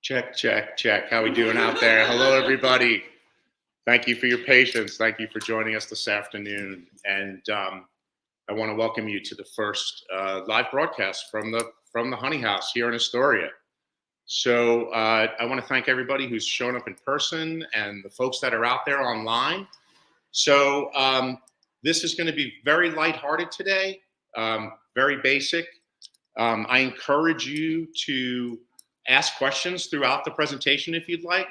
Check, check, check. How we doing out there? Hello, everybody. Thank you for your patience. Thank you for joining us this afternoon. And I want to welcome you to the first live broadcast from the Honey House here in Astoria. So I want to thank everybody who's shown up in person and the folks that are out there online. So this is going to be very lighthearted today, very basic. I encourage you to ask questions throughout the presentation if you'd like.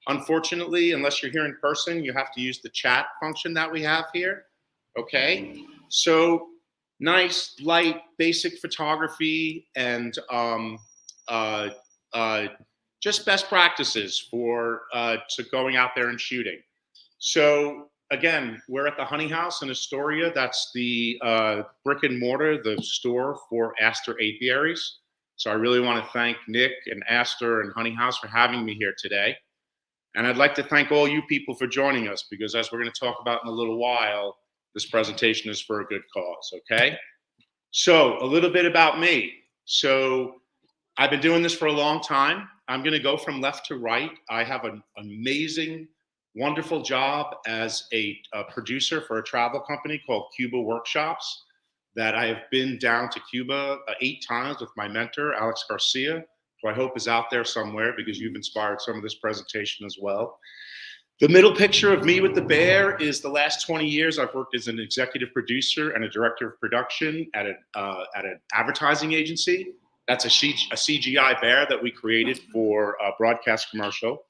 Unfortunately, unless you're here in person, you have to use the chat function that we have here. Okay, so nice, light, basic photography and just best practices for going out there and shooting. So again, we're at the Honey House in Astoria. That's the brick and mortar, the store for Aster apiaries. So I really want to thank Nick and Aster and Honey House for having me here today. And I'd like to thank all you people for joining us, because as we're going to talk about in a little while, this presentation is for a good cause, okay? So a little bit about me. So I've been doing this for a long time. I'm going to go from left to right. I have an amazing, wonderful job as a producer for a travel company called Cuba Workshops, that I have been down to Cuba 8 times with my mentor, Alex Garcia, who I hope is out there somewhere because you've inspired some of this presentation as well. The middle picture of me with the bear is the last 20 years I've worked as an executive producer and a director of production at an advertising agency. That's a CGI bear that we created for a broadcast commercial.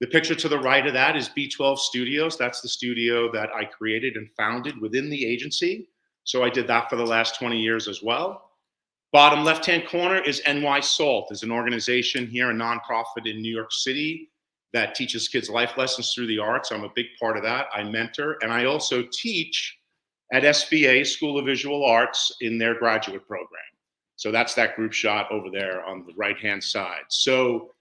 The picture to the right of that is B12 Studios. That's the studio that I created and founded within the agency. So I did that for the last 20 years as well. Bottom left-hand corner is NY Salt. It's an organization here, a nonprofit in New York City that teaches kids life lessons through the arts. I'm a big part of that. I mentor, and I also teach at SVA, School of Visual Arts, in their graduate program. So that's that group shot over there on the right-hand side. So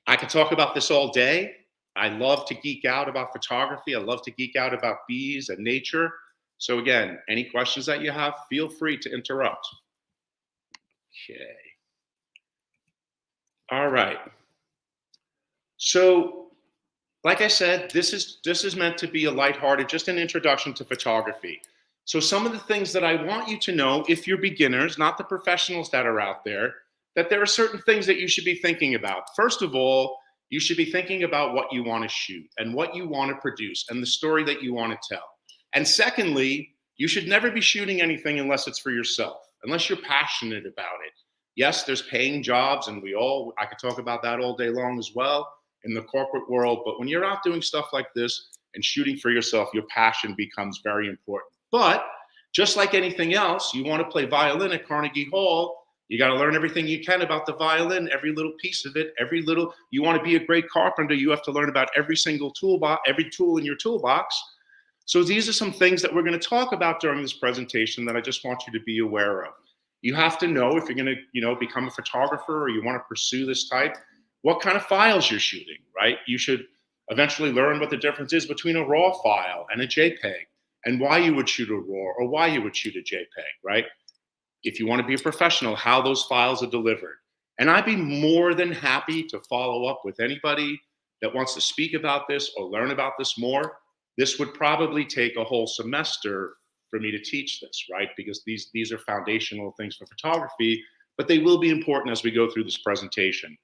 I could talk about this all day. I love to geek out about photography. I love to geek out about bees and nature. So again, any questions that you have, feel free to interrupt. Okay. All right. So, like I said, this is meant to be a lighthearted, just an introduction to photography. So some of the things that I want you to know, if you're beginners, not the professionals that are out there, that there are certain things that you should be thinking about. First of all, you should be thinking about what you want to shoot and what you want to produce and the story that you want to tell. And secondly, you should never be shooting anything unless it's for yourself, unless you're passionate about it. Yes, there's paying jobs, and I could talk about that all day long as well in the corporate world. But when you're out doing stuff like this and shooting for yourself, your passion becomes very important. But just like anything else, you want to play violin at Carnegie Hall, you got to learn everything you can about the violin, every little piece of it, you want to be a great carpenter, you have to learn about every single toolbox, every tool in your toolbox. So these are some things that we're going to talk about during this presentation that I just want you to be aware of. You have to know, if you're going to, become a photographer or you want to pursue this type, what kind of files you're shooting, right? You should eventually learn what the difference is between a RAW file and a JPEG, and why you would shoot a RAW or why you would shoot a JPEG, right? If you want to be a professional, how those files are delivered. And I'd be more than happy to follow up with anybody that wants to speak about this or learn about this more. This would probably take a whole semester for me to teach this, right? Because these are foundational things for photography, but they will be important as we go through this presentation.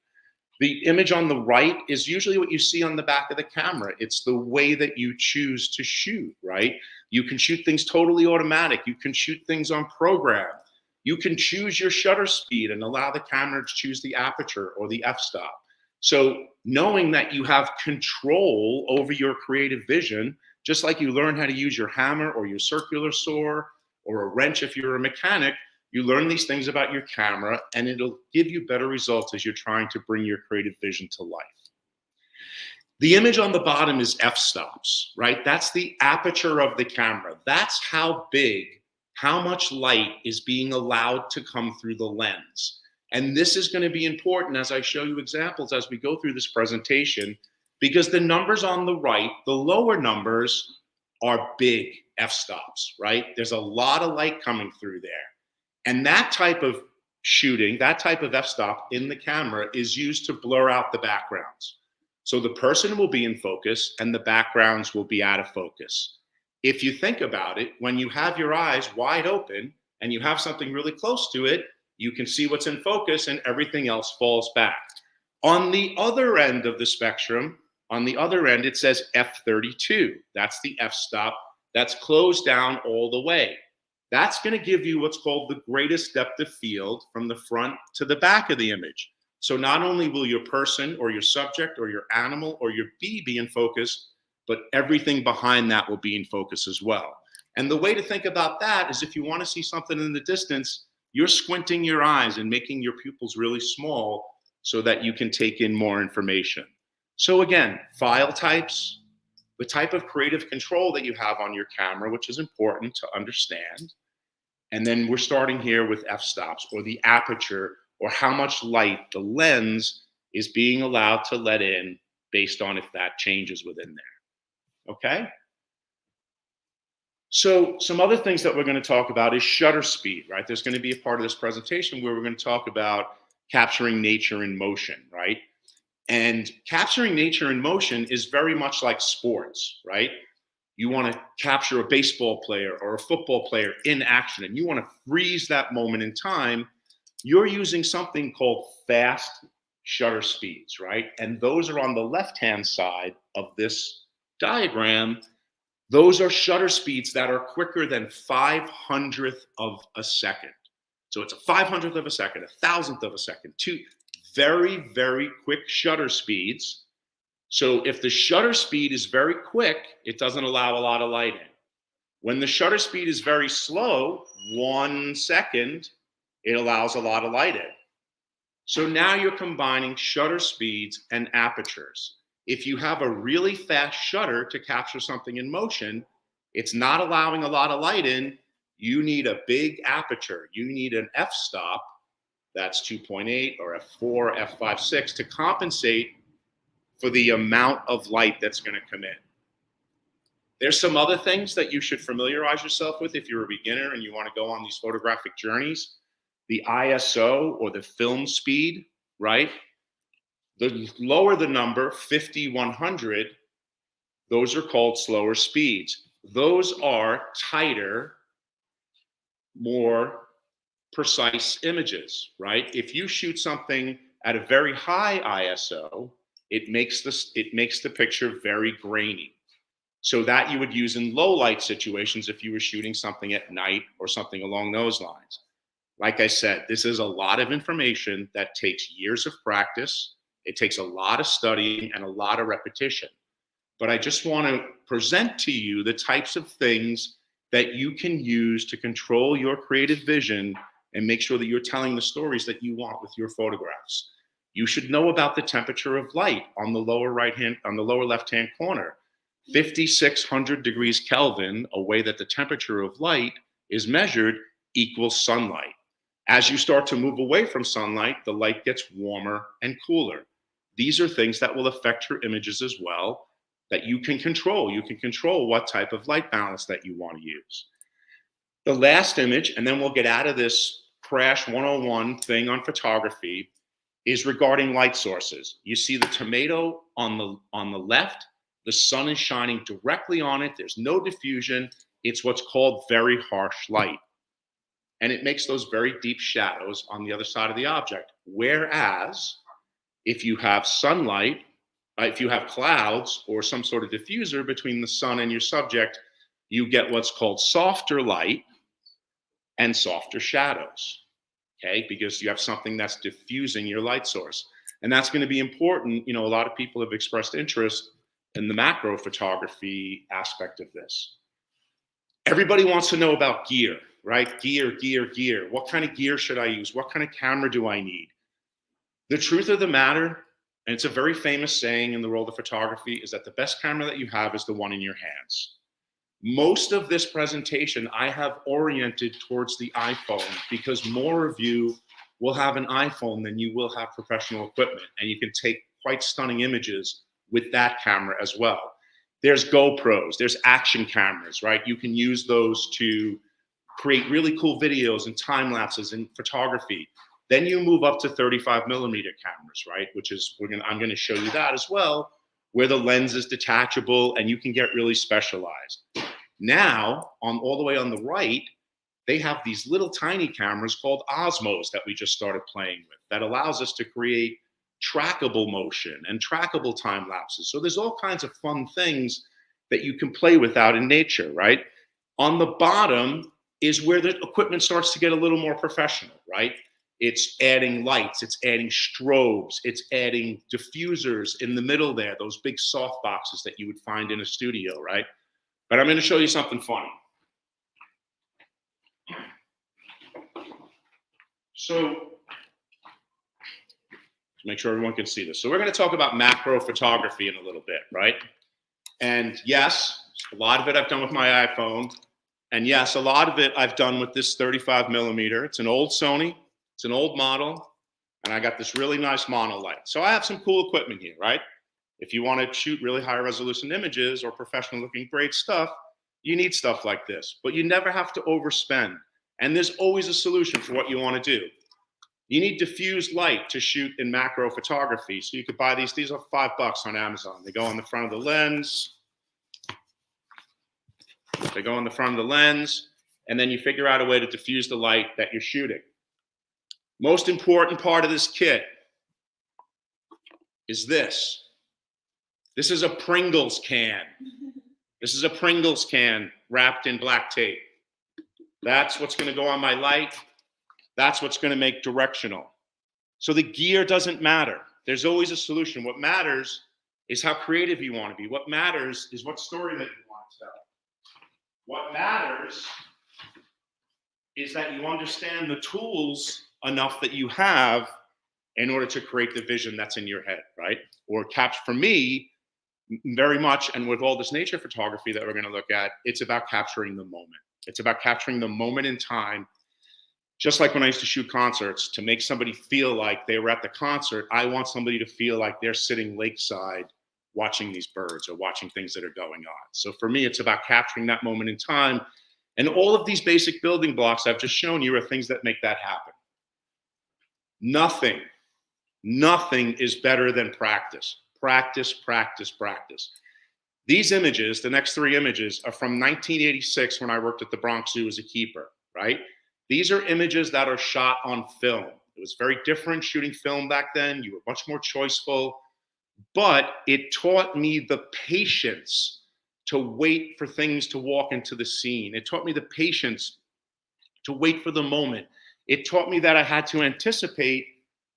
The image on the right is usually what you see on the back of the camera. It's the way that you choose to shoot, right? You can shoot things totally automatic. You can shoot things on program. You can choose your shutter speed and allow the camera to choose the aperture or the f-stop. So knowing that you have control over your creative vision, just like you learn how to use your hammer or your circular saw or a wrench if you're a mechanic, you learn these things about your camera, and it'll give you better results as you're trying to bring your creative vision to life. The image on the bottom is f-stops, right? That's the aperture of the camera. That's how big, how much light is being allowed to come through the lens. And this is going to be important as I show you examples as we go through this presentation, because the numbers on the right, the lower numbers, are big f-stops, right? There's a lot of light coming through there. And that type of shooting, that type of f-stop in the camera is used to blur out the backgrounds. So the person will be in focus and the backgrounds will be out of focus. If you think about it, when you have your eyes wide open and you have something really close to it, you can see what's in focus and everything else falls back. On the other end of the spectrum, on the other end, it says f32. That's the f-stop. That's closed down all the way. That's going to give you what's called the greatest depth of field from the front to the back of the image. So not only will your person or your subject or your animal or your bee be in focus, but everything behind that will be in focus as well. And the way to think about that is if you want to see something in the distance, you're squinting your eyes and making your pupils really small so that you can take in more information. So again, file types, the type of creative control that you have on your camera, which is important to understand. And then we're starting here with f-stops, or the aperture, or how much light the lens is being allowed to let in based on if that changes within there. Okay? So some other things that we're going to talk about is shutter speed, right? There's going to be a part of this presentation where we're going to talk about capturing nature in motion, right? And capturing nature in motion is very much like sports, right? You want to capture a baseball player or a football player in action, and you want to freeze that moment in time. You're using something called fast shutter speeds, right? And those are on the left-hand side of this diagram. Those are shutter speeds that are quicker than 500th of a second. So it's a 500th of a second, 1,000th of a second, two very, very quick shutter speeds. So if the shutter speed is very quick, it doesn't allow a lot of light in. When the shutter speed is very slow, 1 second, it allows a lot of light in. So now you're combining shutter speeds and apertures. If you have a really fast shutter to capture something in motion, it's not allowing a lot of light in. You need a big aperture. You need an f-stop, that's 2.8 or f4, f5.6 to compensate for the amount of light that's going to come in. There's some other things that you should familiarize yourself with if you're a beginner and you want to go on these photographic journeys. The ISO, or the film speed, right? The lower the number, 50, 100, those are called slower speeds. Those are tighter, more precise images, right? If you shoot something at a very high ISO, it makes the picture very grainy. So that you would use in low light situations if you were shooting something at night or something along those lines. Like I said, this is a lot of information that takes years of practice. It takes a lot of studying and a lot of repetition. But I just want to present to you the types of things that you can use to control your creative vision and make sure that you're telling the stories that you want with your photographs. You should know about the temperature of light on the lower left-hand corner. 5,600 degrees Kelvin, a way that the temperature of light is measured, equals sunlight. As you start to move away from sunlight, the light gets warmer and cooler. These are things that will affect your images as well that you can control. You can control what type of light balance that you want to use. The last image, and then we'll get out of this Crash 101 thing on photography, is regarding light sources. You see the tomato on the left. The sun is shining directly on it. There's no diffusion. It's what's called very harsh light. And it makes those very deep shadows on the other side of the object. Whereas if you have sunlight, if you have clouds or some sort of diffuser between the sun and your subject, you get what's called softer light and softer shadows, okay? Because you have something that's diffusing your light source. And that's going to be important. You know, a lot of people have expressed interest in the macro photography aspect of this. Everybody wants to know about gear, right? Gear. What kind of gear should I use? What kind of camera do I need? The truth of the matter, and it's a very famous saying in the world of photography, is that the best camera that you have is the one in your hands. Most of this presentation I have oriented towards the iPhone because more of you will have an iPhone than you will have professional equipment, and you can take quite stunning images with that camera as well. There's GoPros, there's action cameras, right? You can use those to create really cool videos and time lapses in photography. Then you move up to 35 millimeter cameras, right? Which is, I'm going to show you that as well, where the lens is detachable and you can get really specialized. Now, all the way on the right, they have these little tiny cameras called Osmos that we just started playing with that allows us to create trackable motion and trackable time lapses. So there's all kinds of fun things that you can play with out in nature, right? On the bottom is where the equipment starts to get a little more professional, right? It's adding lights, it's adding strobes, it's adding diffusers in the middle there, those big soft boxes that you would find in a studio, right? But I'm going to show you something funny. So, to make sure everyone can see this. So we're going to talk about macro photography in a little bit, right? And yes, a lot of it I've done with my iPhone. And yes, a lot of it I've done with this 35 millimeter. It's an old Sony. It's an old model. And I got this really nice monolight. So I have some cool equipment here, right? If you want to shoot really high resolution images or professional looking great stuff, you need stuff like this. But you never have to overspend. And there's always a solution for what you want to do. You need diffused light to shoot in macro photography. So you could buy these. These are $5 on Amazon. They go on the front of the lens. They go on the front of the lens. And then you figure out a way to diffuse the light that you're shooting. Most important part of this kit is this. This is a Pringles can. This is a Pringles can wrapped in black tape. That's what's going to go on my light. That's what's going to make directional. So the gear doesn't matter. There's always a solution. What matters is how creative you want to be. What matters is what story that you want to tell. What matters is that you understand the tools enough that you have in order to create the vision that's in your head, right? Or capture, for me, very much, and with all this nature photography that we're going to look at, it's about capturing the moment. It's about capturing the moment in time. Just like when I used to shoot concerts, to make somebody feel like they were at the concert, I want somebody to feel like they're sitting lakeside watching these birds or watching things that are going on. So for me, it's about capturing that moment in time. And all of these basic building blocks I've just shown you are things that make that happen. Nothing is better than practice. Practice, practice, practice. These images, the next 3 images, are from 1986 when I worked at the Bronx Zoo as a keeper, right? These are images that are shot on film. It was very different shooting film back then. You were much more choiceful, but it taught me the patience to wait for things to walk into the scene. It taught me the patience to wait for the moment. It taught me that I had to anticipate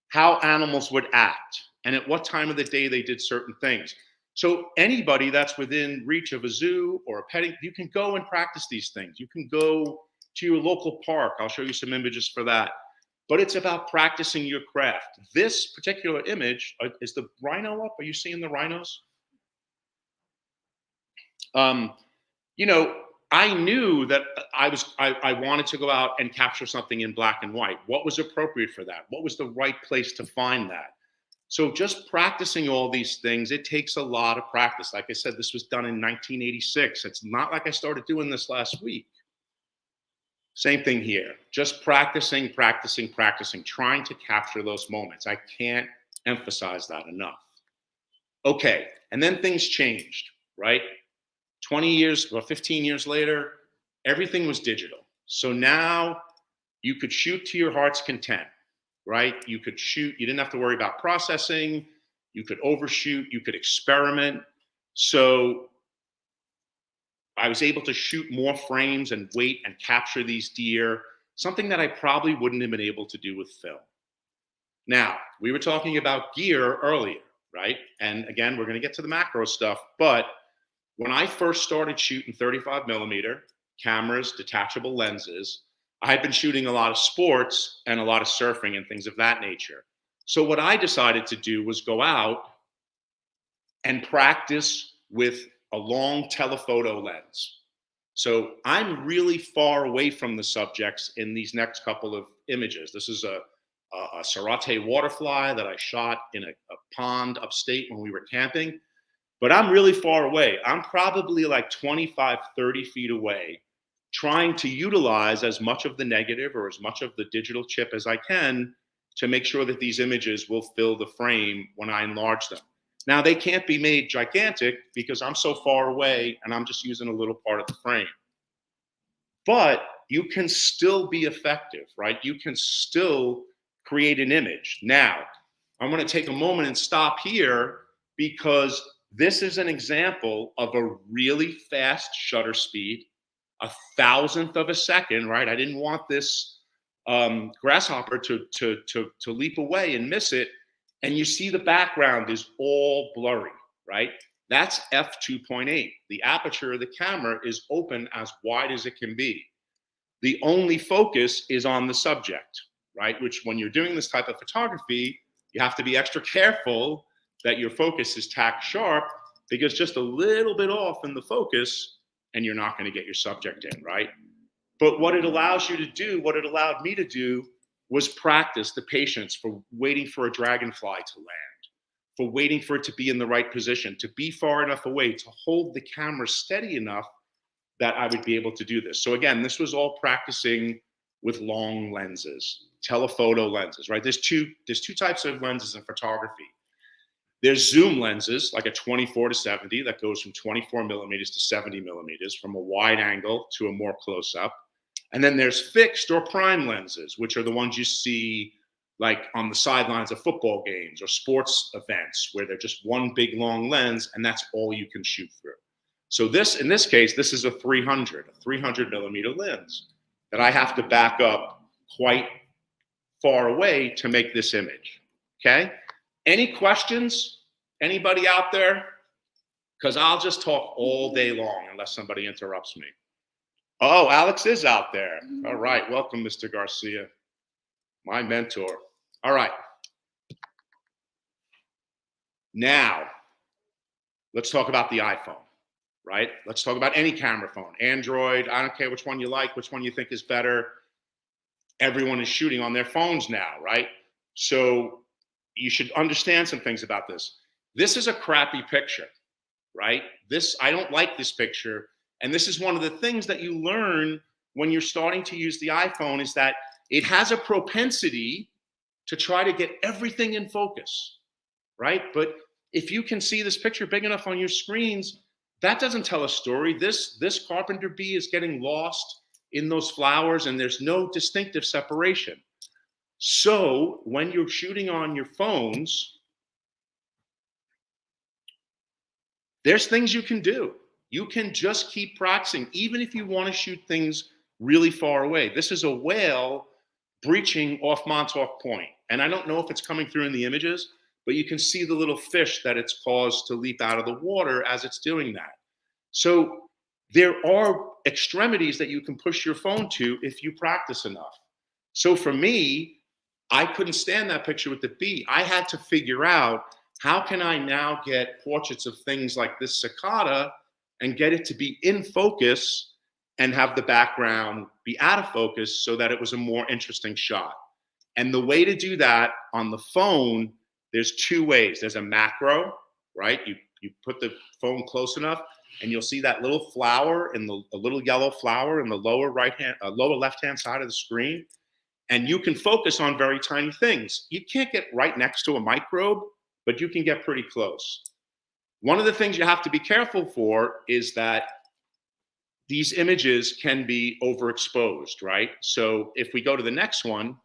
how animals would act and at what time of the day they did certain things. So anybody that's within reach of a zoo or a petting, you can go and practice these things. You can go to your local park. I'll show you some images for that. But it's about practicing your craft. This particular image, is the rhino up? Are you seeing the rhinos? You know, I knew that I wanted to go out and capture something in black and white. What was appropriate for that? What was the right place to find that? So just practicing all these things, it takes a lot of practice. Like I said, this was done in 1986. It's not like I started doing this last week. Same thing here. Just practicing, practicing, practicing, trying to capture those moments. I can't emphasize that enough. Okay, and then things changed, right? 20 years or 15 years later, everything was digital. So now you could shoot to your heart's content, right? You could shoot, you didn't have to worry about processing, you could overshoot, you could experiment. So I was able to shoot more frames and wait and capture these deer, something that I probably wouldn't have been able to do with film. Now, we were talking about gear earlier, right? And again, we're going to get to the macro stuff, but when I first started shooting 35 millimeter cameras, detachable lenses, I had been shooting a lot of sports and a lot of surfing and things of that nature. So what I decided to do was go out and practice with a long telephoto lens. So I'm really far away from the subjects in these next couple of images. This is a Sarate waterfly that I shot in a pond upstate when we were camping. But I'm really far away. I'm probably like 25, 30 feet away, trying to utilize as much of the negative or as much of the digital chip as I can to make sure that these images will fill the frame when I enlarge them. Now, they can't be made gigantic because I'm so far away and I'm just using a little part of the frame. But you can still be effective, right? You can still create an image. Now, I'm going to take a moment and stop here because this is an example of a really fast shutter speed, a thousandth of a second, right? I didn't want this grasshopper to leap away and miss it. And you see the background is all blurry, right? That's f2.8. The aperture of the camera is open as wide as it can be. The only focus is on the subject, right? Which when you're doing this type of photography, you have to be extra careful that your focus is tack sharp, because just a little bit off in the focus and you're not going to get your subject in, right? But what it allows you to do, what it allowed me to do, was practice the patience for waiting for a dragonfly to land, for waiting for it to be in the right position, to be far enough away, to hold the camera steady enough that I would be able to do this. So again, this was all practicing with long lenses, telephoto lenses, right? There's two types of lenses in photography. There's zoom lenses, like a 24-70 that goes from 24 millimeters to 70 millimeters, from a wide angle to a more close up. And then there's fixed or prime lenses, which are the ones you see like on the sidelines of football games or sports events, where they're just one big long lens and that's all you can shoot through. So this, in this case, this is a 300 millimeter lens that I have to back up quite far away to make this image, okay? Any questions? Anybody out there? Because I'll just talk all day long unless somebody interrupts me. Oh, Alex is out there. All right, welcome, Mr. Garcia, my mentor. All right. Now, let's talk about the iPhone, right? Let's talk about any camera phone, Android. I don't care which one you like, which one you think is better. Everyone is shooting on their phones now, right? So you should understand some things about this. This is a crappy picture, right? I don't like this picture. And this is one of the things that you learn when you're starting to use the iPhone, is that it has a propensity to try to get everything in focus, right? But if you can see this picture big enough on your screens, that doesn't tell a story. This carpenter bee is getting lost in those flowers and there's no distinctive separation. So when you're shooting on your phones, there's things you can do. You can just keep practicing, even if you want to shoot things really far away. This is a whale breaching off Montauk Point. And I don't know if it's coming through in the images, but you can see the little fish that it's caused to leap out of the water as it's doing that. So there are extremities that you can push your phone to if you practice enough. So for me, I couldn't stand that picture with the bee. I had to figure out, how can I now get portraits of things like this cicada and get it to be in focus and have the background be out of focus so that it was a more interesting shot. And the way to do that on the phone, there's two ways. There's a macro, right? You put the phone close enough and you'll see that little flower in a little yellow flower in the lower left-hand side of the screen. And you can focus on very tiny things. You can't get right next to a microbe, but you can get pretty close. One of the things you have to be careful for is that these images can be overexposed, right? So if we go to the next one,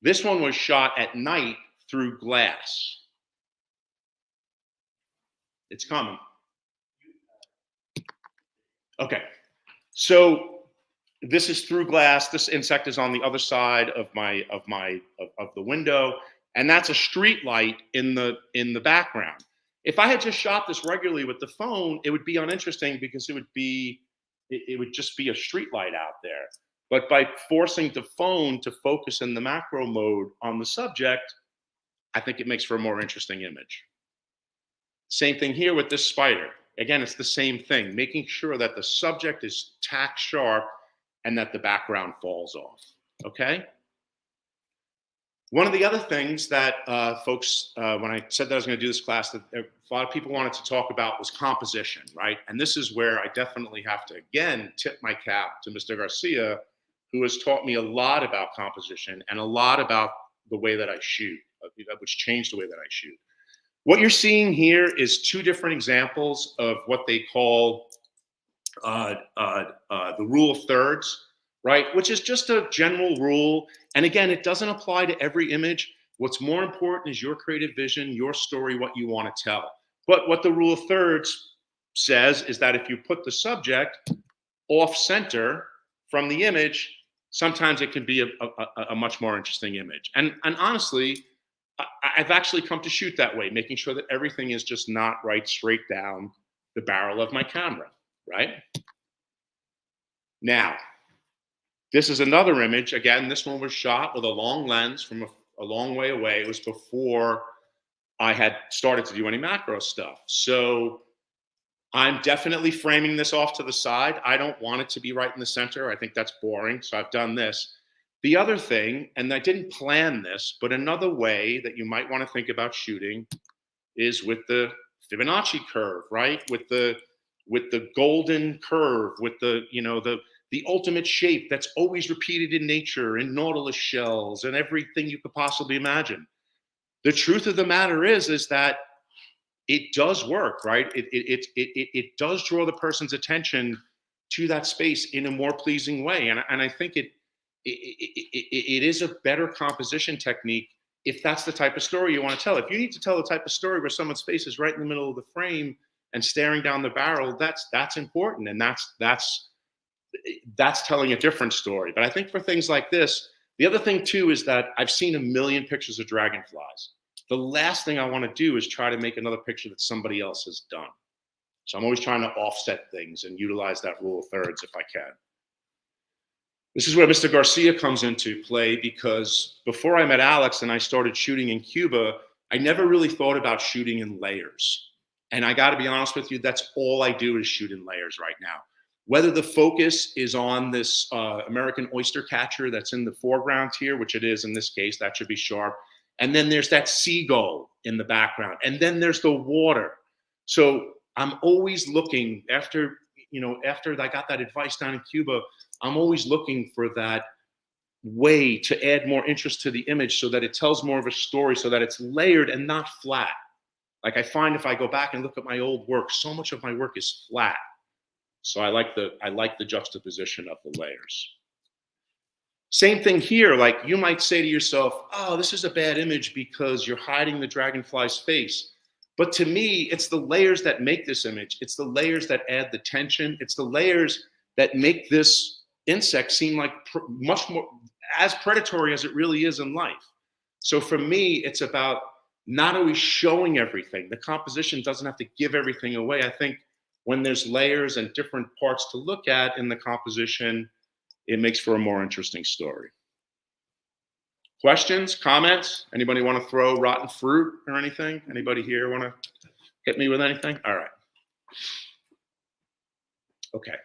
this one was shot at night through glass. It's coming. Okay, so this is through glass. This insect is on the other side of the window, and that's a street light in the background. If I had just shot this regularly with the phone, it would be uninteresting because it would just be a street light out there. But by forcing the phone to focus in the macro mode on the subject, I think it makes for a more interesting image. Same thing here with this spider. Again, it's the same thing, making sure that the subject is tack sharp and that the background falls off, okay? One of the other things that folks, when I said that I was going to do this class, that a lot of people wanted to talk about was composition, right? And this is where I definitely have to, again, tip my cap to Mr. Garcia, who has taught me a lot about composition and a lot about the way that I shoot, which changed the way that I shoot. What you're seeing here is two different examples of what they call the rule of thirds, right? Which is just a general rule. And again, it doesn't apply to every image. What's more important is your creative vision, your story, what you want to tell. But what the rule of thirds says is that if you put the subject off center from the image, sometimes it can be a much more interesting image. And honestly, I've actually come to shoot that way, making sure that everything is just not right straight down the barrel of my camera, right? Now, this is another image. Again, this one was shot with a long lens from a long way away. It was before I had started to do any macro stuff. So I'm definitely framing this off to the side. I don't want it to be right in the center. I think that's boring. So I've done this. The other thing, and I didn't plan this, but another way that you might want to think about shooting is with the Fibonacci curve, right? With the golden curve, with the ultimate shape that's always repeated in nature, in nautilus shells, and everything you could possibly imagine. The truth of the matter is that it does work, right? It does draw the person's attention to that space in a more pleasing way, and I think it is a better composition technique if that's the type of story you want to tell. If you need to tell the type of story where someone's face is right in the middle of the frame and staring down the barrel, that's important, and that's telling a different story. But I think for things like this, the other thing too is that I've seen a million pictures of dragonflies. The last thing I want to do is try to make another picture that somebody else has done. So I'm always trying to offset things and utilize that rule of thirds if I can. This is where Mr. Garcia comes into play, because before I met Alex and I started shooting in Cuba, I never really thought about shooting in layers. And I got to be honest with you, that's all I do is shoot in layers right now. Whether the focus is on this American oyster catcher that's in the foreground here, which it is in this case, that should be sharp. And then there's that seagull in the background. And then there's the water. So I'm always looking after I got that advice down in Cuba, I'm always looking for that way to add more interest to the image so that it tells more of a story, so that it's layered and not flat. Like I find if I go back and look at my old work, so much of my work is flat. So I like the juxtaposition of the layers. Same thing here. Like you might say to yourself, oh, this is a bad image because you're hiding the dragonfly's face. But to me, it's the layers that make this image. It's the layers that add the tension. It's the layers that make this insect seem like much more as predatory as it really is in life. So for me, it's about not always showing everything. The composition doesn't have to give everything away. I think when there's layers and different parts to look at in the composition, it makes for a more interesting story. Questions, comments? Anybody want to throw rotten fruit or anything? Anybody here want to hit me with anything? All right. Okay.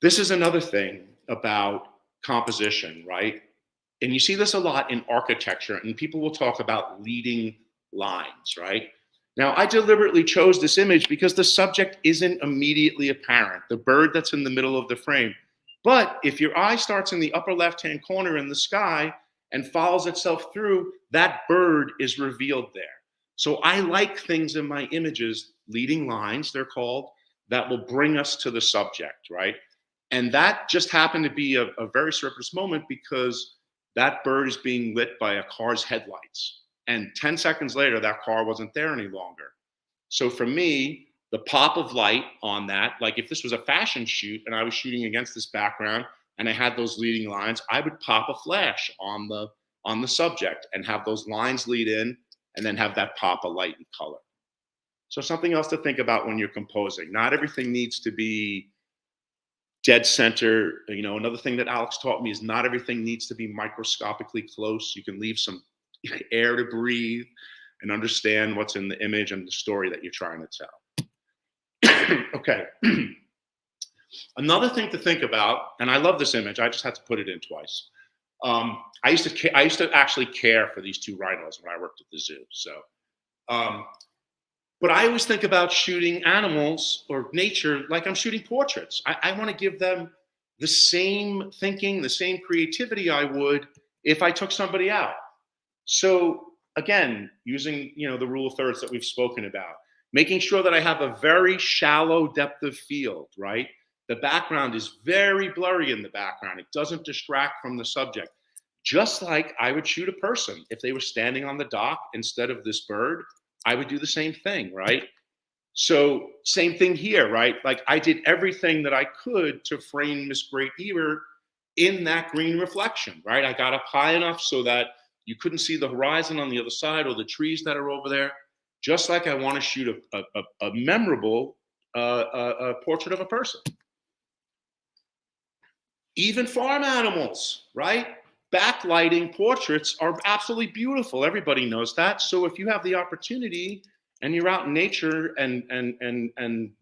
This is another thing about composition, right? And you see this a lot in architecture, and people will talk about leading lines, right? Now, I deliberately chose this image because the subject isn't immediately apparent, the bird that's in the middle of the frame. But if your eye starts in the upper left-hand corner in the sky and follows itself through, that bird is revealed there. So I like things in my images, leading lines, they're called, that will bring us to the subject, right? And that just happened to be a very surface moment because that bird is being lit by a car's headlights. And 10 seconds later, that car wasn't there any longer. So for me, the pop of light on that, like if this was a fashion shoot and I was shooting against this background and I had those leading lines, I would pop a flash on the subject and have those lines lead in and then have that pop of light and color. So something else to think about when you're composing. Not everything needs to be dead center. You know, another thing that Alex taught me is not everything needs to be microscopically close. You can leave some air to breathe and understand what's in the image and the story that you're trying to tell. Okay. Another thing to think about, and I love this image, I just had to put it in twice. I used to actually care for these two rhinos when I worked at the zoo. So, but I always think about shooting animals or nature like I'm shooting portraits. I want to give them the same thinking, the same creativity I would if I took somebody out. So again, using the rule of thirds that we've spoken about, making sure that I have a very shallow depth of field, right? The background is very blurry in the background. It doesn't distract from the subject. Just like I would shoot a person. If they were standing on the dock instead of this bird, I would do the same thing, right? So same thing here, right? Like I did everything that I could to frame Miss Great Eber in that green reflection, right? I got up high enough so that you couldn't see the horizon on the other side or the trees that are over there. Just like I want to shoot a memorable portrait of a person. Even farm animals, right? Backlighting portraits are absolutely beautiful. Everybody knows that. So if you have the opportunity and you're out in nature and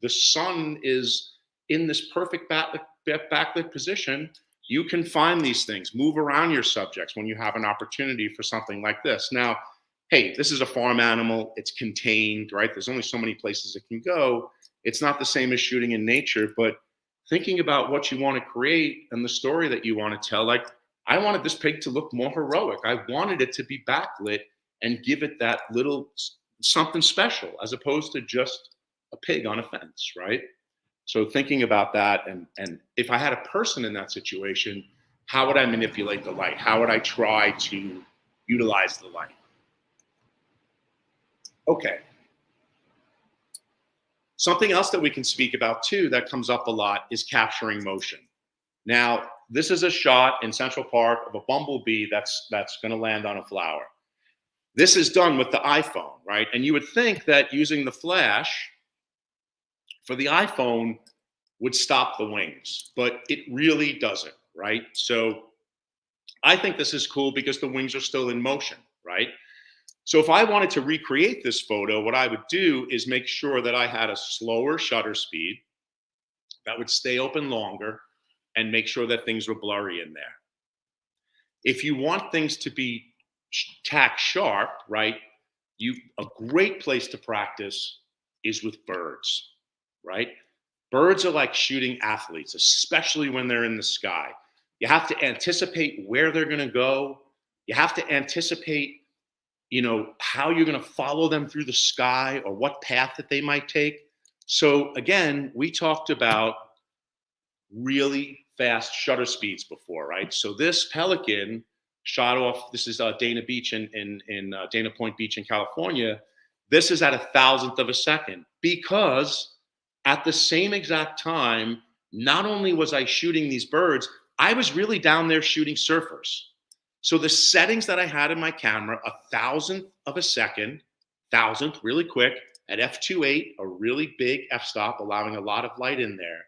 the sun is in this perfect backlit position, you can find these things. Move around your subjects when you have an opportunity for something like this. Now, hey, this is a farm animal. It's contained, right? There's only so many places it can go. It's not the same as shooting in nature, but thinking about what you want to create and the story that you want to tell. Like, I wanted this pig to look more heroic. I wanted it to be backlit and give it that little something special as opposed to just a pig on a fence, right? So thinking about that, and if I had a person in that situation, how would I manipulate the light? How would I try to utilize the light? Okay. Something else that we can speak about too that comes up a lot is capturing motion. Now, this is a shot in Central Park of a bumblebee that's going to land on a flower. This is done with the iPhone, right? And you would think that using the flash for the iPhone would stop the wings, but it really doesn't, right? So I think this is cool because the wings are still in motion, right? So if I wanted to recreate this photo, what I would do is make sure that I had a slower shutter speed that would stay open longer and make sure that things were blurry in there. If you want things to be tack sharp, right, a great place to practice is with birds, right? Birds are like shooting athletes, especially when they're in the sky. You have to anticipate where they're going to go. You have to anticipate how you're going to follow them through the sky or what path that they might take. So again, we talked about really fast shutter speeds before, right? So this pelican shot off, this is Dana Beach in Dana Point Beach in California. This is at 1,000th of a second because at the same exact time, not only was I shooting these birds, I was really down there shooting surfers. So the settings that I had in my camera, 1,000th of a second, 1,000th, really quick, at f2.8, a really big f-stop, allowing a lot of light in there.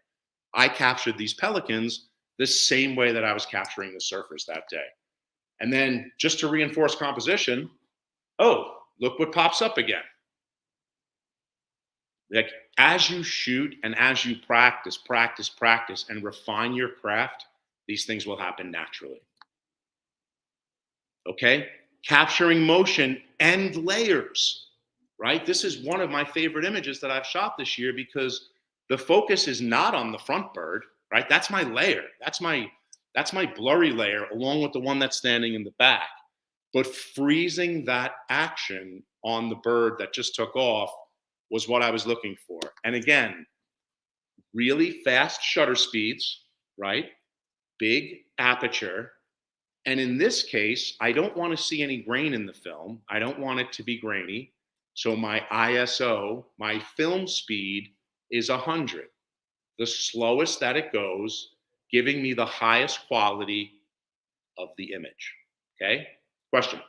I captured these pelicans the same way that I was capturing the surfers that day. And then just to reinforce composition, oh, look what pops up again. Like as you shoot and as you practice, and refine your craft, these things will happen naturally. Okay? Capturing motion and layers, right? This is one of my favorite images that I've shot this year because the focus is not on the front bird, right? That's my layer. That's my blurry layer along with the one that's standing in the back. But freezing that action on the bird that just took off was what I was looking for. And again, really fast shutter speeds, right? Big aperture. And in this case, I don't want to see any grain in the film. I don't want it to be grainy. So my ISO, my film speed is 100, the slowest that it goes, giving me the highest quality of the image. Okay? Question?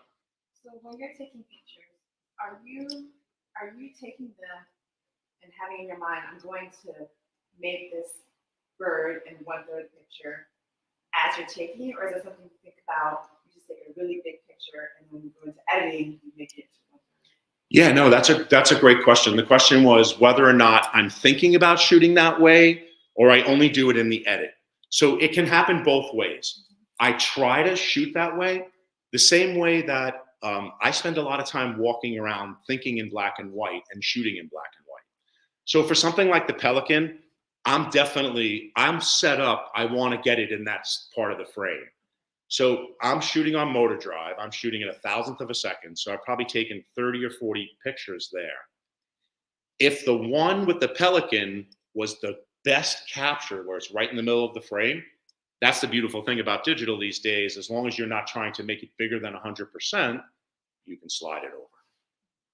So when you're taking pictures, are you taking them and having in your mind, I'm going to make this bird in 1/3 picture as you're taking it, or is it something to think about? You just take a really big picture and when you go into editing, you make it. Yeah, no, that's a great question. The question was whether or not I'm thinking about shooting that way or I only do it in the edit. So it can happen both ways. I try to shoot that way, the same way that I spend a lot of time walking around thinking in black and white and shooting in black and white. So for something like the pelican, I'm set up. I want to get it in that part of the frame. So I'm shooting on motor drive. I'm shooting at 1,000th of a second. So I've probably taken 30 or 40 pictures there. If the one with the pelican was the best capture, where it's right in the middle of the frame, that's the beautiful thing about digital these days. As long as you're not trying to make it bigger than 100%, you can slide it over.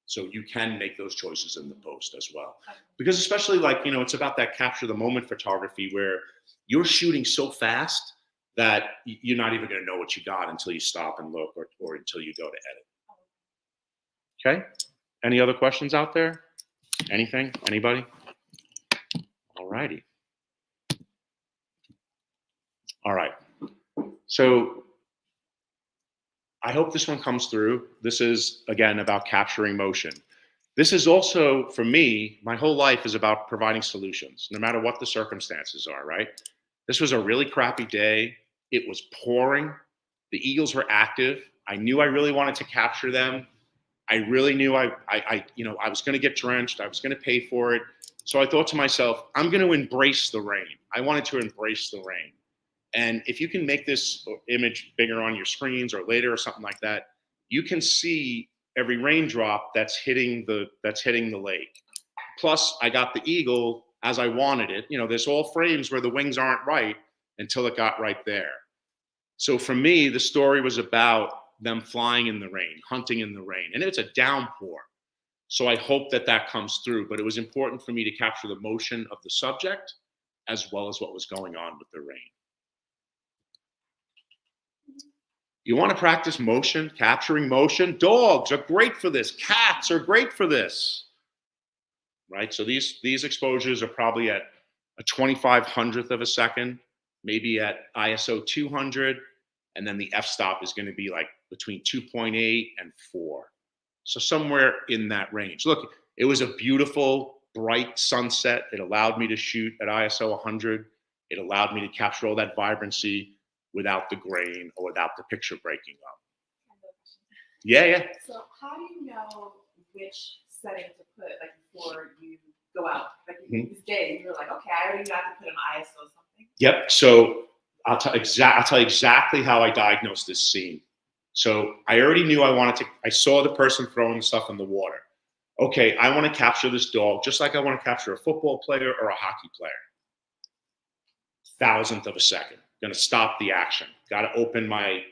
So you can make those choices in the post as well. Because especially like, it's about that capture the moment photography where you're shooting so fast that you're not even going to know what you got until you stop and look or until you go to edit. Okay? Any other questions out there? Anything? Anybody? All righty. All right. So I hope this one comes through. This is, again, about capturing motion. This is also, for me, my whole life is about providing solutions, no matter what the circumstances are, right? This was a really crappy day. It was pouring. The eagles were active. I knew I really wanted to capture them. I really knew I was going to get drenched. I was going to pay for it. So I thought to myself, I'm going to embrace the rain. I wanted to embrace the rain. And if you can make this image bigger on your screens or later or something like that, you can see every raindrop that's hitting the lake. Plus, I got the eagle as I wanted it. There's all frames where the wings aren't right until it got right there. So for me, the story was about them flying in the rain, hunting in the rain, and it's a downpour. So I hope that comes through. But it was important for me to capture the motion of the subject as well as what was going on with the rain. You want to practice motion, capturing motion? Dogs are great for this. Cats are great for this, right? So these exposures are probably at a 2500th of a second, maybe at ISO 200, and then the f-stop is going to be like between 2.8 and 4. So somewhere in that range. Look, it was a beautiful, bright sunset. It allowed me to shoot at ISO 100. It allowed me to capture all that vibrancy without the grain or without the picture breaking up. Yeah. So how do you know which setting to put, like before you go out? Like this day, you're like, okay, I already got to put an ISO something. Yep. So I'll tell you exactly how I diagnosed this scene. So I already knew I saw the person throwing the stuff in the water. Okay, I want to capture this dog just like I want to capture a football player or a hockey player. 1,000th of a second. Going to stop the action. Got to open my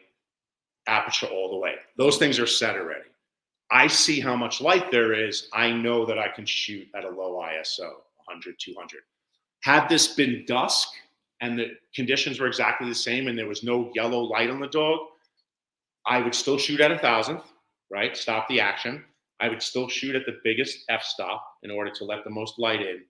aperture all the way. Those things are set already. I see how much light there is. I know that I can shoot at a low ISO, 100, 200. Had this been dusk and the conditions were exactly the same and there was no yellow light on the dog, I would still shoot at 1,000th, right? Stop the action. I would still shoot at the biggest f-stop in order to let the most light in.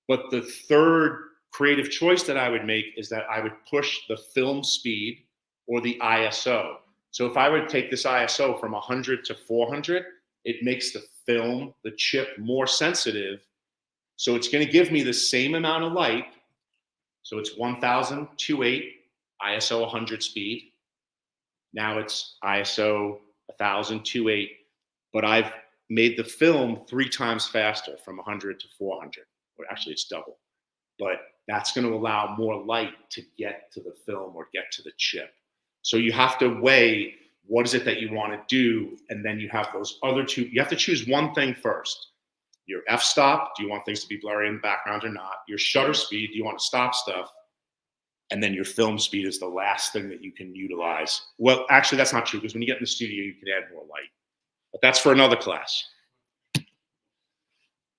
But the third creative choice that I would make is that I would push the film speed or the ISO. So if I would take this ISO from 100 to 400, it makes the film, the chip, more sensitive. So it's going to give me the same amount of light. So it's 1000/28 ISO 100 speed. Now it's ISO 1000/28, but I've made the film 3 times faster from 100 to 400. Or actually, it's double. But that's going to allow more light to get to the film or get to the chip. So you have to weigh what is it that you want to do, and then you have those other two. You have to choose one thing first. Your f-stop, do you want things to be blurry in the background or not? Your shutter speed, do you want to stop stuff? And then your film speed is the last thing that you can utilize. Well, actually, that's not true, because when you get in the studio, you can add more light. But that's for another class.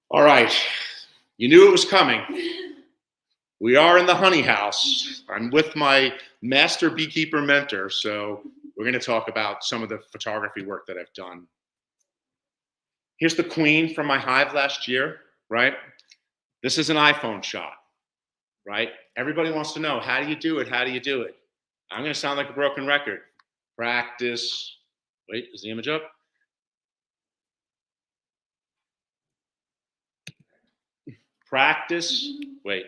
All right. You knew it was coming. We are in the honey house. I'm with my master beekeeper mentor, so we're going to talk about some of the photography work that I've done. Here's the queen from my hive last year, right? This is an iPhone shot, right? Everybody wants to know, how do you do it? How do you do it? I'm going to sound like a broken record. Practice. Wait, is the image up? Practice. Wait.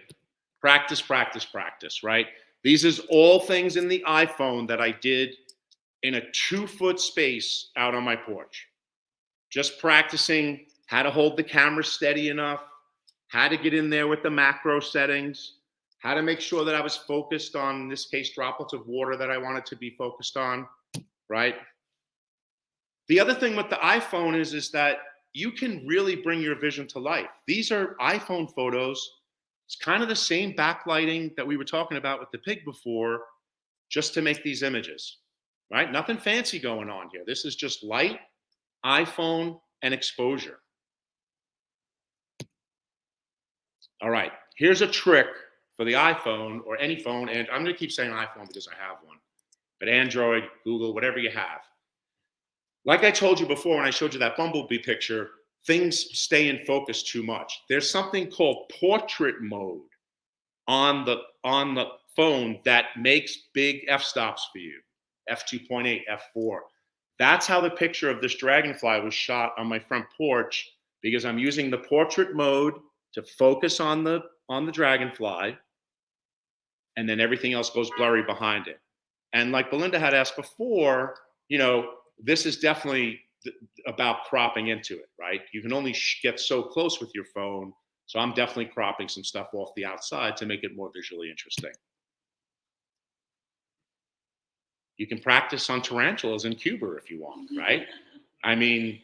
Practice, practice, practice, right? These is all things in the iPhone that I did in a 2-foot space out on my porch. Just practicing how to hold the camera steady enough, how to get in there with the macro settings, how to make sure that I was focused on, in this case, droplets of water that I wanted to be focused on, right? The other thing with the iPhone is that you can really bring your vision to life. These are iPhone photos. It's kind of the same backlighting that we were talking about with the pig before, just to make these images, right? Nothing fancy going on here. This is just light, iPhone, and exposure. All right, here's a trick for the iPhone or any phone, and I'm going to keep saying iPhone because I have one, but Android, Google, whatever you have. Like I told you before when I showed you that bumblebee picture, things stay in focus too much. There's something called portrait mode on the phone that makes big f-stops for you, f2.8, f4. That's how the picture of this dragonfly was shot on my front porch, because I'm using the portrait mode to focus on the dragonfly, and then everything else goes blurry behind it. And like Belinda had asked before, this is definitely about cropping into it, right? You can only get so close with your phone. So I'm definitely cropping some stuff off the outside to make it more visually interesting. You can practice on tarantulas in Cuba if you want, right? I mean,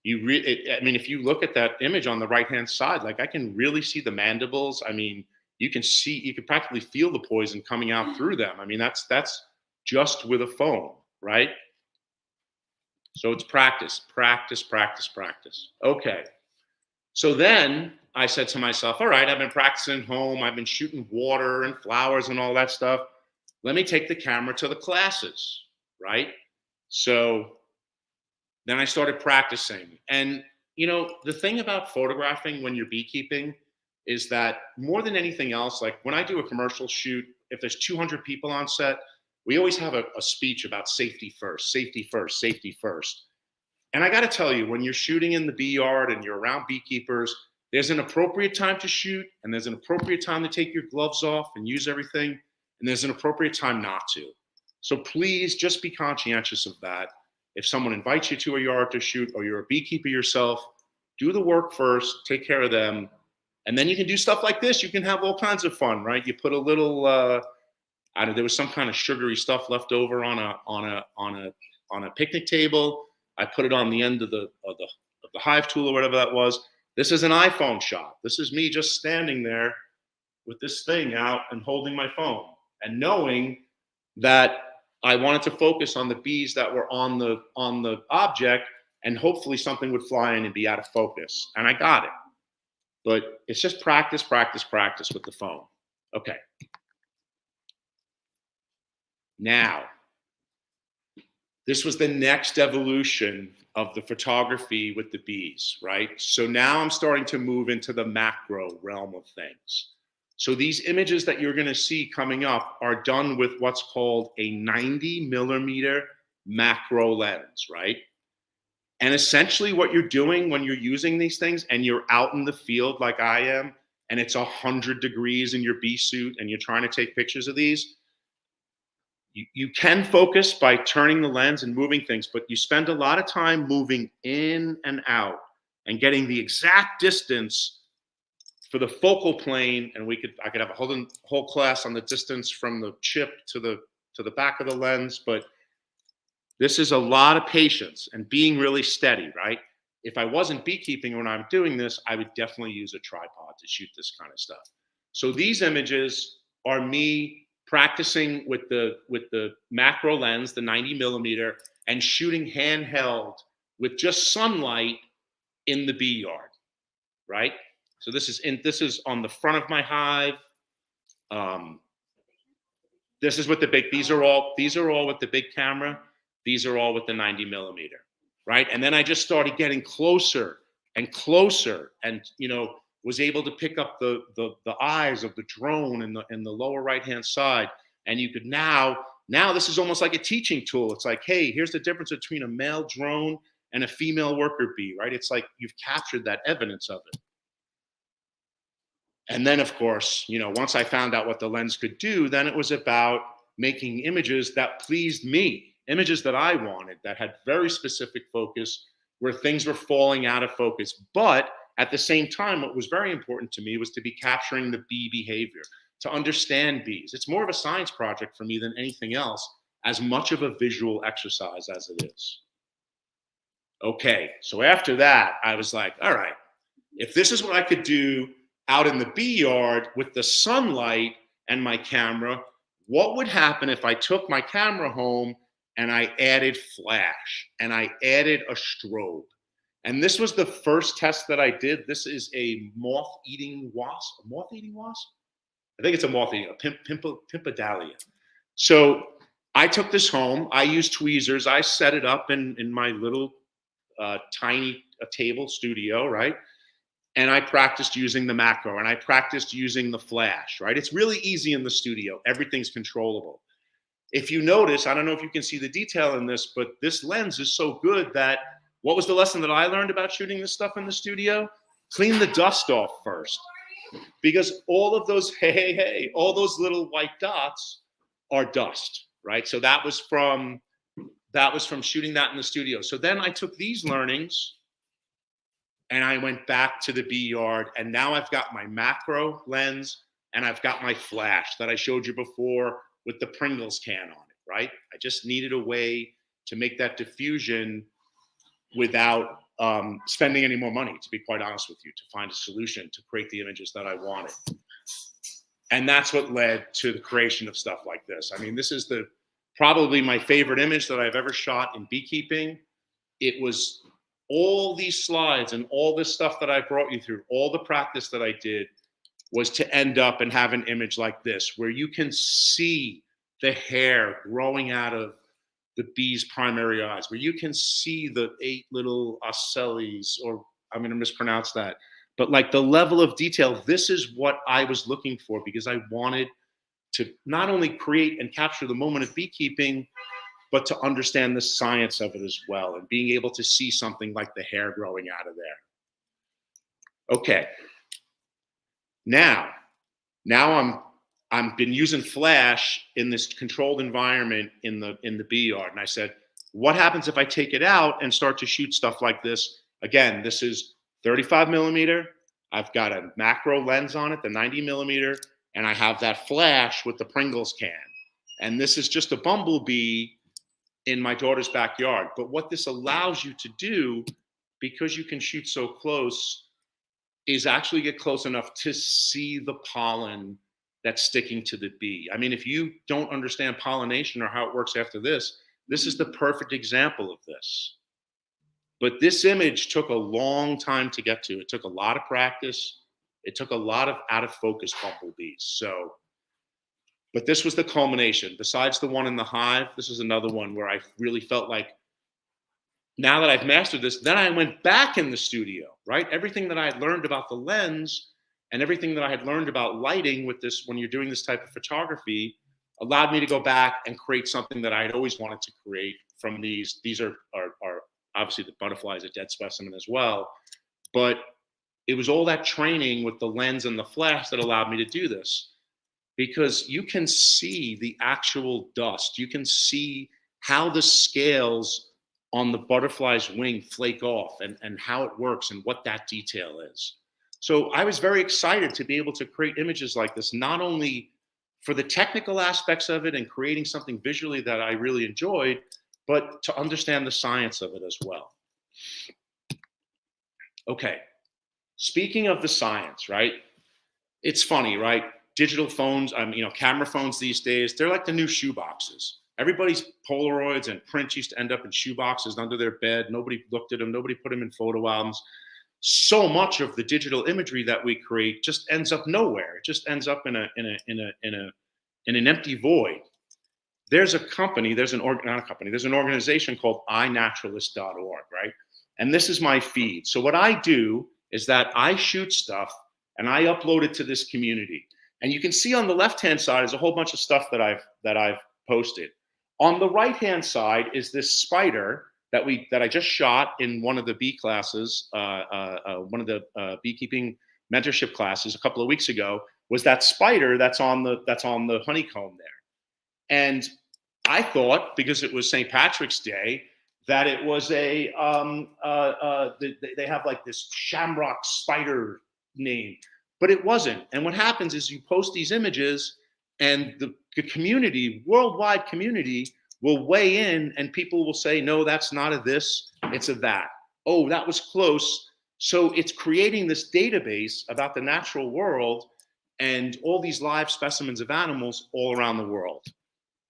if you look at that image on the right-hand side, like I can really see the mandibles. I mean, you can practically feel the poison coming out through them. I mean, that's just with a phone, right? So it's practice, practice, practice, practice. Okay. So then I said to myself, all right, I've been practicing at home. I've been shooting water and flowers and all that stuff. Let me take the camera to the classes, right? So then I started practicing. And, the thing about photographing when you're beekeeping is that more than anything else, like when I do a commercial shoot, if there's 200 people on set, we always have a speech about safety first, safety first, safety first. And I got to tell you, when you're shooting in the bee yard and you're around beekeepers, there's an appropriate time to shoot, and there's an appropriate time to take your gloves off and use everything, and there's an appropriate time not to. So please just be conscientious of that. If someone invites you to a yard to shoot, or you're a beekeeper yourself, do the work first, take care of them, and then you can do stuff like this. You can have all kinds of fun, right? You put a little there was some kind of sugary stuff left over on a picnic table. I put it on the end of the hive tool or whatever that was. This is an iPhone shot. This is me just standing there with this thing out and holding my phone and knowing that I wanted to focus on the bees that were on the object, and hopefully something would fly in and be out of focus. And I got it. But it's just practice, practice, practice with the phone. Okay. Now, this was the next evolution of the photography with the bees, right? So now I'm starting to move into the macro realm of things. So these images that you're going to see coming up are done with what's called a 90 millimeter macro lens, right? And essentially what you're doing when you're using these things and you're out in the field like I am, and it's 100 degrees in your bee suit and you're trying to take pictures of these, you can focus by turning the lens and moving things, but you spend a lot of time moving in and out and getting the exact distance for the focal plane. And I could have a whole class on the distance from the chip to the back of the lens, but this is a lot of patience and being really steady, right? If I wasn't beekeeping when I'm doing this, I would definitely use a tripod to shoot this kind of stuff. So these images are me practicing with the macro lens, the 90 millimeter, and shooting handheld with just sunlight in the bee yard, right? So this is on the front of my hive. This is with the big. These are all with the big camera. These are all with the 90 millimeter, right? And then I just started getting closer and closer, and was able to pick up the eyes of the drone in the lower right-hand side. And you could now this is almost like a teaching tool. It's like, hey, here's the difference between a male drone and a female worker bee, right? It's like you've captured that evidence of it. And then, of course, once I found out what the lens could do, then it was about making images that pleased me, images that I wanted, that had very specific focus, where things were falling out of focus. But at the same time, what was very important to me was to be capturing the bee behavior, to understand bees. It's more of a science project for me than anything else, as much of a visual exercise as it is. Okay, so after that, I was like, all right, if this is what I could do out in the bee yard with the sunlight and my camera, what would happen if I took my camera home and I added flash and I added a strobe? And this was the first test that I did. This is a moth-eating wasp. A moth-eating wasp? I think it's a moth-eating, a Pimpadalia. So I took this home. I used tweezers. I set it up in my little tiny table studio, right? And I practiced using the macro and I practiced using the flash, right? It's really easy in the studio. Everything's controllable. If you notice, I don't know if you can see the detail in this, but this lens is so good that what was the lesson that I learned about shooting this stuff in the studio? Clean the dust off first. Because all of those, all those little white dots are dust, right? So that was from shooting that in the studio. So then I took these learnings and I went back to the bee yard, and now I've got my macro lens and I've got my flash that I showed you before with the Pringles can on it, right? I just needed a way to make that diffusion without spending any more money, to be quite honest with you, to find a solution to create the images that I wanted. And that's what led to the creation of stuff like this. I mean, this is probably my favorite image that I've ever shot in beekeeping. It was all these slides and all this stuff that I brought you through, all the practice that I did was to end up and have an image like this, where you can see the hair growing out of the bee's primary eyes, where you can see the 8 little ocelles, or I'm going to mispronounce that, but like the level of detail. This is what I was looking for, because I wanted to not only create and capture the moment of beekeeping, but to understand the science of it as well, and being able to see something like the hair growing out of there. Okay. Now I'm been using flash in this controlled environment in the bee yard, and I said, what happens if I take it out and start to shoot stuff like this? Again, this is 35 millimeter. I've got a macro lens on it, the 90 millimeter, and I have that flash with the Pringles can. And this is just a bumblebee in my daughter's backyard. But what this allows you to do, because you can shoot so close, is actually get close enough to see the pollen that's sticking to the bee. I mean, if you don't understand pollination or how it works after this, this is the perfect example of this. But this image took a long time to get to. It took a lot of practice. It took a lot of out of focus bumblebees. So, but this was the culmination. Besides the one in the hive, this is another one where I really felt like, now that I've mastered this, then I went back in the studio, right? Everything that I had learned about the lens and everything that I had learned about lighting with this, when you're doing this type of photography, allowed me to go back and create something that I had always wanted to create from these. These are obviously, the butterfly is a dead specimen as well, but it was all that training with the lens and the flash that allowed me to do this, because you can see the actual dust. You can see how the scales on the butterfly's wing flake off, and how it works and what that detail is. So I was very excited to be able to create images like this, not only for the technical aspects of it and creating something visually that I really enjoyed, but to understand the science of it as well. Okay, speaking of the science, right? It's funny, right? Digital phones, camera phones these days, they're like the new shoe boxes. Everybody's Polaroids and prints used to end up in shoe boxes under their bed. Nobody looked at them. Nobody put them in photo albums. So much of the digital imagery that we create just ends up nowhere. It just ends up in an empty void. There's a company, there's an organization called iNaturalist.org, right? And this is my feed. So what I do is that I shoot stuff and I upload it to this community. And you can see on the left-hand side is a whole bunch of stuff that I've posted. On the right-hand side is this spider that I just shot in one of the bee classes, one of the beekeeping mentorship classes a couple of weeks ago. Was that spider that's on the honeycomb there. And I thought, because it was St. Patrick's Day, that it was they have like this shamrock spider name. but it wasn't. And what happens is you post these images, and the community, worldwide community, will weigh in, and people will say, no, that's not a this, it's a that. Oh, that was close. So it's creating this database about the natural world and all these live specimens of animals all around the world.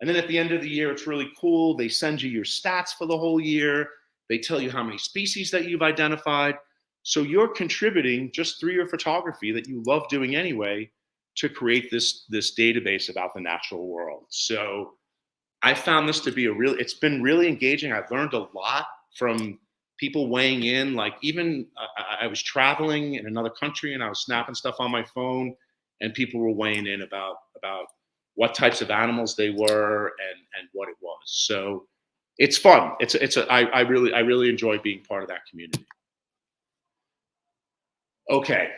And then at the end of the year, it's really cool. They send you your stats for the whole year. They tell you how many species that you've identified. So you're contributing just through your photography that you love doing anyway to create this database about the natural world. So I found this to be it's been really engaging. I've learned a lot from people weighing in. Like even I was traveling in another country and I was snapping stuff on my phone, and people were weighing in about what types of animals they were and what it was. So it's fun. I really enjoy being part of that community. Okay,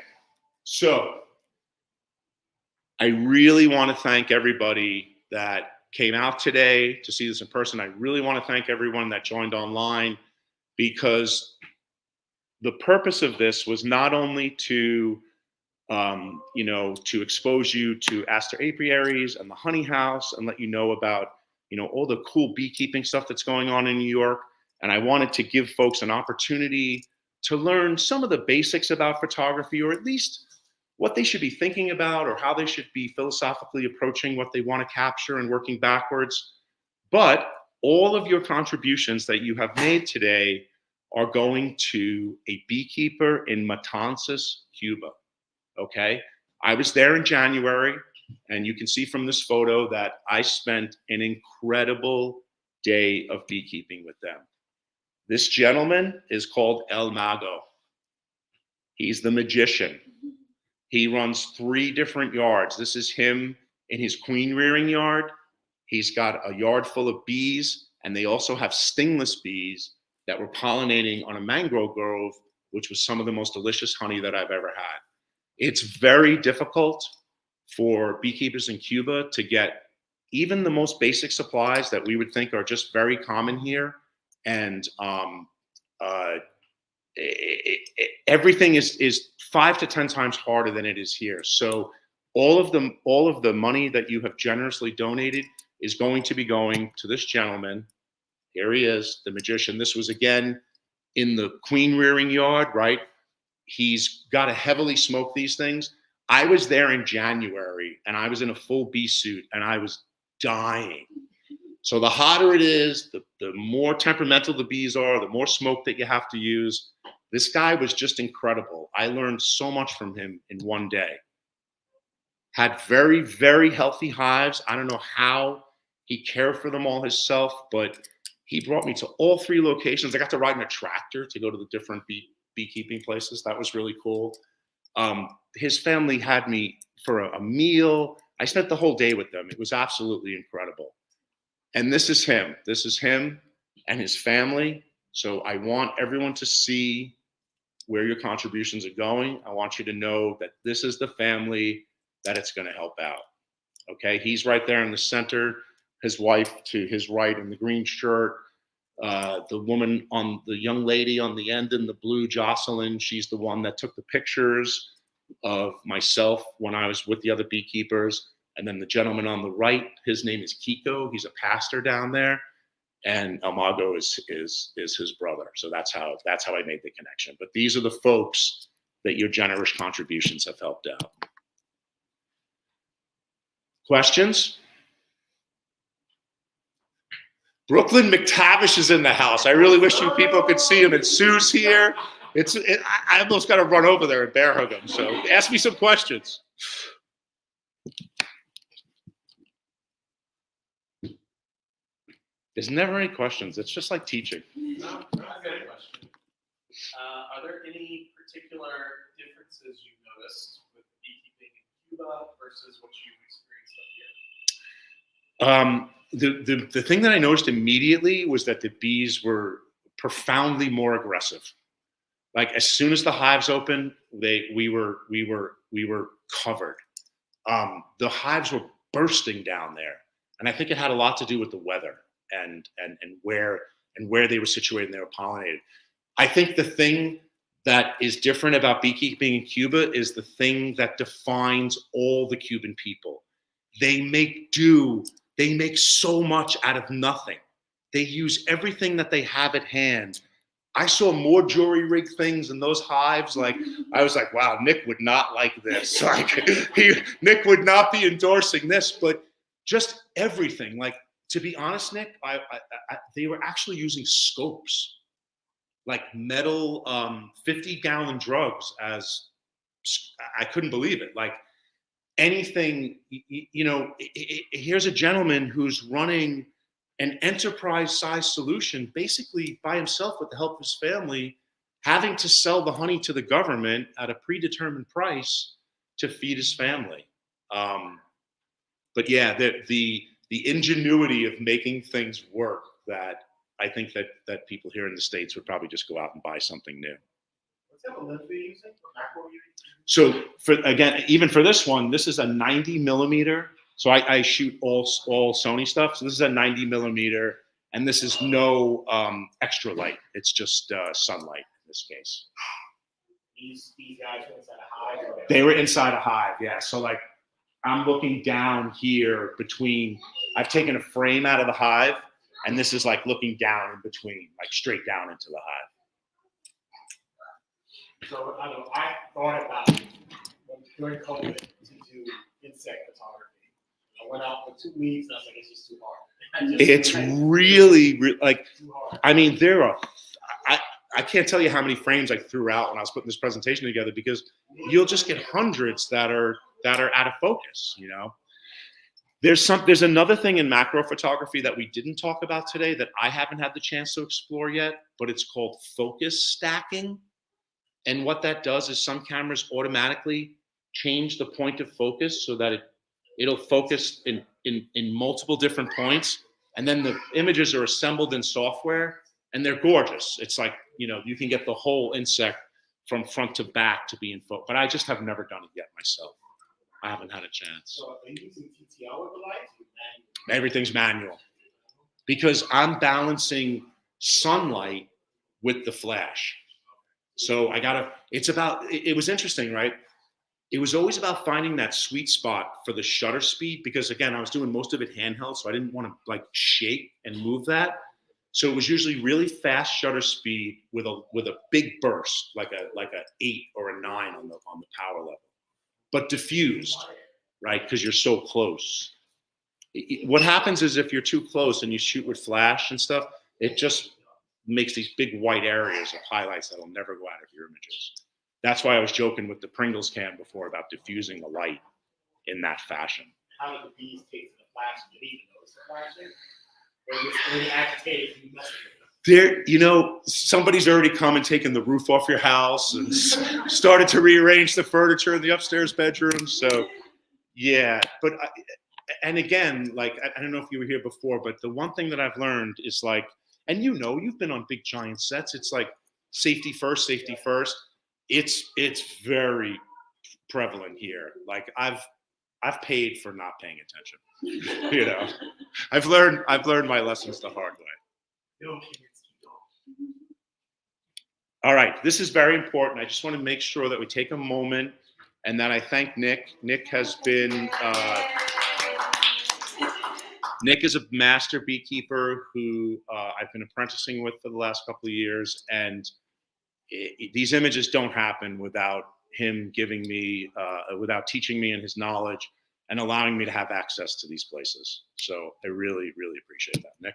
so I really want to thank everybody that came out today to see this in person. I really want to thank everyone that joined online, because the purpose of this was not only to to expose you to aster apiaries and the honey house and let you know about all the cool beekeeping stuff that's going on in New York. And I wanted to give folks an opportunity to learn some of the basics about photography, or at least what they should be thinking about, or how they should be philosophically approaching what they want to capture and working backwards. But all of your contributions that you have made today are going to a beekeeper in Matanzas, Cuba. Okay, I was there in January, and you can see from this photo that I spent an incredible day of beekeeping with them. This gentleman is called El Mago. He's the magician. He runs 3 different yards. This is him in his queen rearing yard. He's got a yard full of bees, and they also have stingless bees that were pollinating on a mangrove grove, which was some of the most delicious honey that I've ever had. It's very difficult for beekeepers in Cuba to get even the most basic supplies that we would think are just very common here. And everything is 5 to 10 times harder than it is here. So all of the money that you have generously donated is going to be going to this gentleman. Here he is, the magician. This was again in the queen rearing yard, right? He's got to heavily smoke these things. I was there in January and I was in a full bee suit and I was dying. So the hotter it is, the more temperamental the bees are, the more smoke that you have to use. This guy was just incredible. I learned so much from him in one day. Had very, very healthy hives. I don't know how he cared for them all himself, but he brought me to all 3 locations. I got to ride in a tractor to go to the different beekeeping places. That was really cool. His family had me for a meal. I spent the whole day with them. It was absolutely incredible. And this is him. This is him and his family. So I want everyone to see where your contributions are going. I want you to know that this is the family that it's going to help out. Okay, he's right there in the center. His wife to his right in the green shirt. The young lady on the end in the blue, Jocelyn, she's the one that took the pictures of myself when I was with the other beekeepers. And then the gentleman on the right, his name is Kiko. He's a pastor down there. And El Mago is his brother. So that's how I made the connection. But these are the folks that your generous contributions have helped out. Questions? Brooklyn McTavish is in the house. I really wish you people could see him. And Sue's here. I almost got to run over there and bear hug him. So ask me some questions. There's never any questions. It's just like teaching. No, I've got a question. Are there any particular differences you've noticed with beekeeping in Cuba versus what you've experienced up here? The thing that I noticed immediately was that the bees were profoundly more aggressive. Like as soon as the hives opened, we were covered. The hives were bursting down there, and I think it had a lot to do with the weather and where they were situated and they were pollinated. I think the thing that is different about beekeeping in Cuba is the thing that defines all the Cuban people. They make do, they make so much out of nothing. They use everything that they have at hand. I saw more jury rig things in those hives. Like, I was like, wow, Nick would not like this. Like, Nick would not be endorsing this, but just everything. Like, to be honest, Nick, they were actually using scopes, like metal 50-gallon drugs as, I couldn't believe it. Like, anything, here's a gentleman who's running an enterprise-sized solution basically by himself with the help of his family, having to sell the honey to the government at a predetermined price to feed his family. But yeah, the ingenuity of making things work, that I think that people here in the States would probably just go out and buy something new. What type of lens are you using? What macro are you using? So even for this one, this is a 90 millimeter. So I shoot all Sony stuff. So this is a 90 millimeter, and this is no extra light. It's just sunlight in this case. These guys were inside a hive? They were inside a hive, yeah. So like, I'm looking down here between, I've taken a frame out of the hive, and this is like looking down in between, like straight down into the hive. So I thought about during COVID to do insect photography. I went out for 2 weeks, and I was like, it's just too hard. It's really like, too hard. I mean, I can't tell you how many frames I threw out when I was putting this presentation together, because you'll just get hundreds that are out of focus, you know. There's another thing in macro photography that we didn't talk about today that I haven't had the chance to explore yet, but it's called focus stacking. And what that does is some cameras automatically change the point of focus so that it'll focus in multiple different points, and then the images are assembled in software, and they're gorgeous. It's like, you can get the whole insect from front to back to be in focus. But I just have never done it yet myself. I haven't had a chance. So are you using TTL with the lights? Everything's manual, because I'm balancing sunlight with the flash. So it was interesting, right? It was always about finding that sweet spot for the shutter speed, because again, I was doing most of it handheld, so I didn't want to like shake and move that. So it was usually really fast shutter speed with a big burst, like a 8 or a 9 on the power level, but diffused, right? Because you're so close. What happens is if you're too close and you shoot with flash and stuff, it just makes these big white areas of highlights that'll never go out of your images. That's why I was joking with the Pringles can before about diffusing the light in that fashion. How do the bees take to the flash? Did you even notice the flashing? Or just really agitated and you mess with it? Somebody's already come and taken the roof off your house and started to rearrange the furniture in the upstairs bedroom. So, yeah. But, and again, like, I don't know if you were here before, but the one thing that I've learned is like, and you've been on big giant sets. It's like safety first, safety first. It's very prevalent here. Like I've paid for not paying attention. I've learned my lessons the hard way. All right, this is very important. I just want to make sure that we take a moment and that I thank Nick. Nick has been Nick is a master beekeeper who I've been apprenticing with for the last couple of years, and these images don't happen without him giving me, without teaching me and his knowledge and allowing me to have access to these places. So I really, really appreciate that, Nick.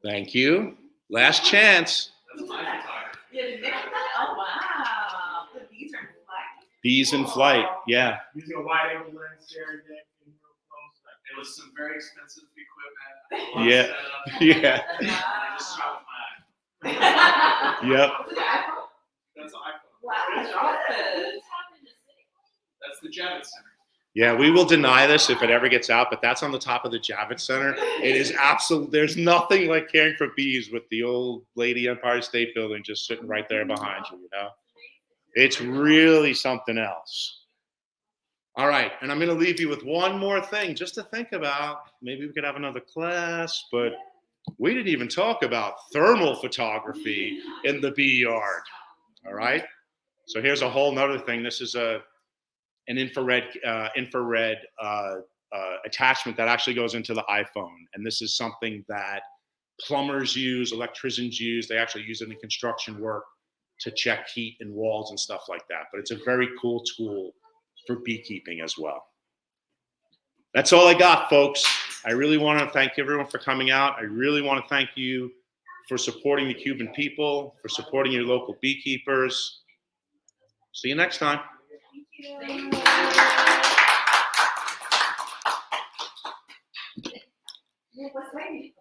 Thank you. Last chance. That's my photography. Oh, wow. The bees are in flight. Bees in flight, yeah. Using a wide angle lens here, Nick, and real close. It was some very expensive equipment. Yeah. Yeah. And I just shot with my eye. Yep. That's an iPhone. Wow, Good job. good. That's the Javits Center. Yeah, we will deny this if it ever gets out, but that's on the top of the Javits Center. It is absolute. There's nothing like caring for bees with the old Lady Empire State Building just sitting right there behind you, It's really something else. All right, and I'm going to leave you with one more thing just to think about. Maybe we could have another class, but We didn't even talk about thermal photography in the bee yard. All right. So here's a whole nother thing. This is an infrared attachment that actually goes into the iPhone. And this is something that plumbers use, electricians use. They actually use it in construction work to check heat in walls and stuff like that. But it's a very cool tool for beekeeping as well. That's all I got, folks. I really want to thank everyone for coming out. I really want to thank you for supporting the Cuban people, for supporting your local beekeepers. See you next time. Thank you. What's that?